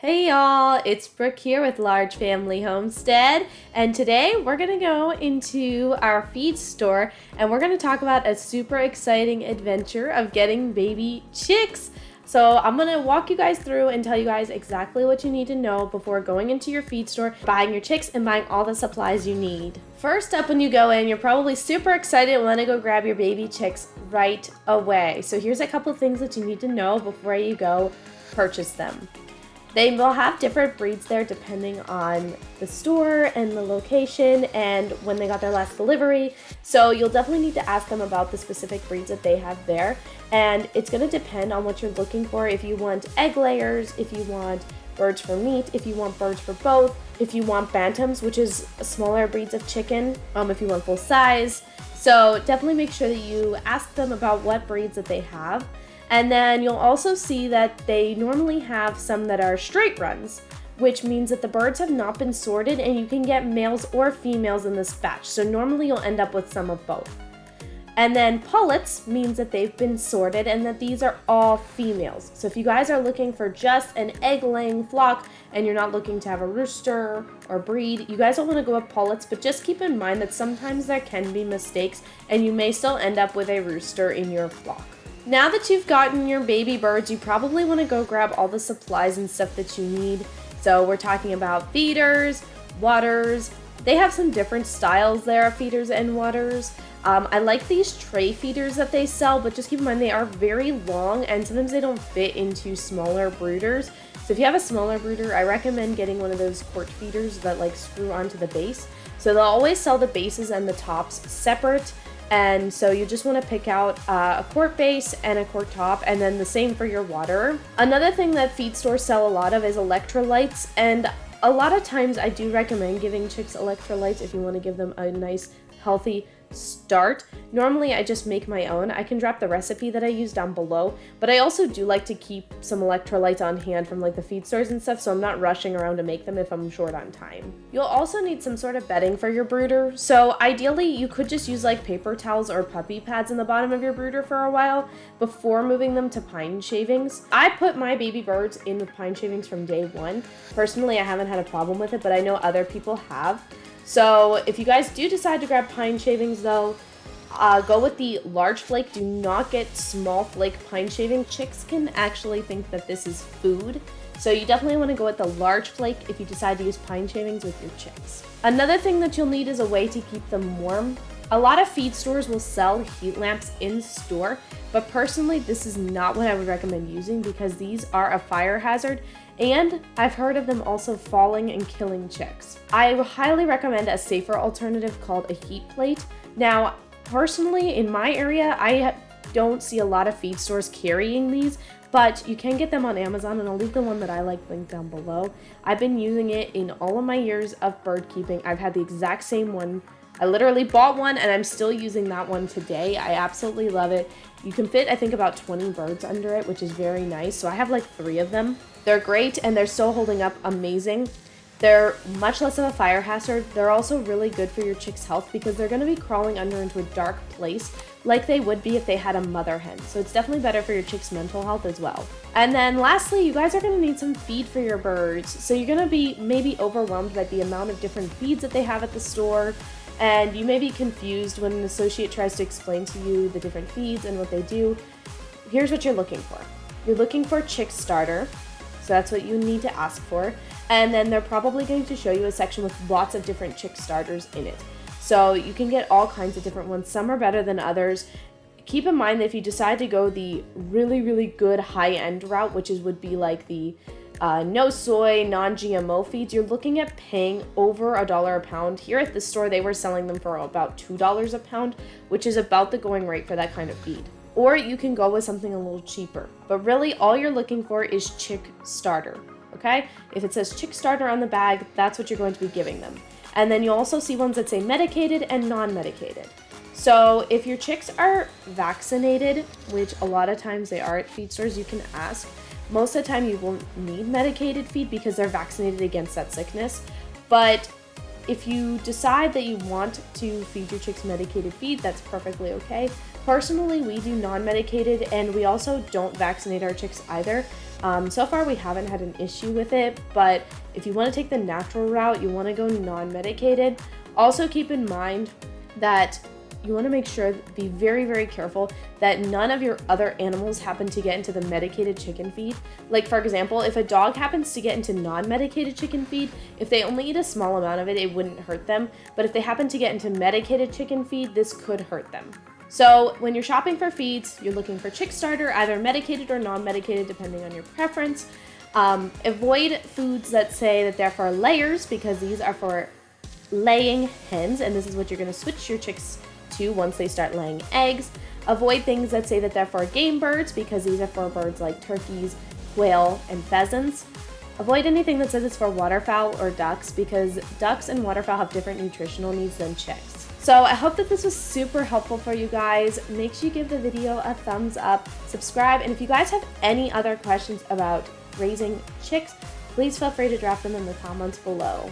Hey y'all, it's Brooke here with Large Family Homestead, and today we're going to go into our feed store and we're going to talk about a super exciting adventure of getting baby chicks. So I'm going to walk you guys through and tell you guys exactly what you need to know before going into your feed store, buying your chicks, and buying all the supplies you need. First up, when you go in, you're probably super excited and want to go grab your baby chicks right away. So here's a couple things that you need to know before you go purchase them. They will have different breeds there depending on the store and the location and when they got their last delivery. So you'll definitely need to ask them about the specific breeds that they have there. And it's going to depend on what you're looking for. If you want egg layers, if you want birds for meat, if you want birds for both, if you want bantams, which is smaller breeds of chicken, if you want full size. So definitely make sure that you ask them about what breeds that they have. And then you'll also see that they normally have some that are straight runs, which means that the birds have not been sorted and you can get males or females in this batch. So normally you'll end up with some of both. And then pullets means that they've been sorted and that these are all females. So if you guys are looking for just an egg-laying flock and you're not looking to have a rooster or breed, you guys don't want to go with pullets, but just keep in mind that sometimes there can be mistakes and you may still end up with a rooster in your flock. Now that you've gotten your baby birds, you probably want to go grab all the supplies and stuff that you need. So we're talking about feeders, waters. They have some different styles there of feeders and waters. I like these tray feeders that they sell, but just keep in mind they are very long and sometimes they don't fit into smaller brooders. So if you have a smaller brooder, I recommend getting one of those quart feeders that like screw onto the base. So they'll always sell the bases and the tops separate. And so you just want to pick out a quart base and a quart top, and then the same for your water. Another thing that feed stores sell a lot of is electrolytes, and a lot of times I do recommend giving chicks electrolytes if you want to give them a nice healthy start. Normally I just make my own. I can drop the recipe that I use down below, but I also do like to keep some electrolytes on hand from like the feed stores and stuff, so I'm not rushing around to make them if I'm short on time. You'll also need some sort of bedding for your brooder. So ideally you could just use like paper towels or puppy pads in the bottom of your brooder for a while before moving them to pine shavings. I put my baby birds in with pine shavings from day one. Personally, I haven't had a problem with it, but I know other people have. So if you guys do decide to grab pine shavings though, go with the large flake. Do not get small flake pine shaving. Chicks can actually think that this is food. So you definitely want to go with the large flake if you decide to use pine shavings with your chicks. Another thing that you'll need is a way to keep them warm. A lot of feed stores will sell heat lamps in store, but personally this is not what I would recommend using because these are a fire hazard and I've heard of them also falling and killing chicks. I highly recommend a safer alternative called a heat plate. Now, personally in my area, I don't see a lot of feed stores carrying these, but you can get them on Amazon, and I'll leave the one that I like linked down below. I've been using it in all of my years of bird keeping. I've had the exact same one. I literally bought one and I'm still using that one today. I absolutely love it. You can fit, I think, about 20 birds under it, which is very nice. So I have like 3 of them. They're great and they're still holding up amazing. They're much less of a fire hazard. They're also really good for your chicks' health because they're going to be crawling under into a dark place like they would be if they had a mother hen. So it's definitely better for your chicks' mental health as well. And then lastly, you guys are going to need some feed for your birds. So you're going to be maybe overwhelmed by the amount of different feeds that they have at the store. And you may be confused when an associate tries to explain to you the different feeds and what they do. Here's what you're looking for. You're looking for chick starter. So that's what you need to ask for. And then they're probably going to show you a section with lots of different chick starters in it. So you can get all kinds of different ones. Some are better than others. Keep in mind that if you decide to go the really, really good high-end route, which would be like the no soy, non-GMO feeds, you're looking at paying over $1 a pound. Here at the store, they were selling them for about $2 a pound, which is about the going rate for that kind of feed. Or you can go with something a little cheaper. But really, all you're looking for is chick starter, okay? If it says chick starter on the bag, that's what you're going to be giving them. And then you'll also see ones that say medicated and non-medicated. So if your chicks are vaccinated, which a lot of times they are at feed stores, you can ask. Most of the time you won't need medicated feed because they're vaccinated against that sickness. But if you decide that you want to feed your chicks medicated feed, that's perfectly okay. Personally, we do non-medicated and we also don't vaccinate our chicks either. So far we haven't had an issue with it, but if you want to take the natural route, you want to go non-medicated. Also keep in mind that you want to make sure, be very, very careful that none of your other animals happen to get into the medicated chicken feed. Like for example, if a dog happens to get into non-medicated chicken feed, if they only eat a small amount of it, it wouldn't hurt them. But if they happen to get into medicated chicken feed, this could hurt them. So when you're shopping for feeds, you're looking for chick starter, either medicated or non-medicated, depending on your preference. Avoid foods that say that they're for layers, because these are for laying hens, and this is what you're going to switch your chicks to once they start laying eggs. Avoid things that say that they're for game birds, because these are for birds like turkeys, quail, and pheasants. Avoid anything that says it's for waterfowl or ducks, because ducks and waterfowl have different nutritional needs than chicks. So I hope that this was super helpful for you guys. Make sure you give the video a thumbs up, subscribe, and if you guys have any other questions about raising chicks, please feel free to drop them in the comments below.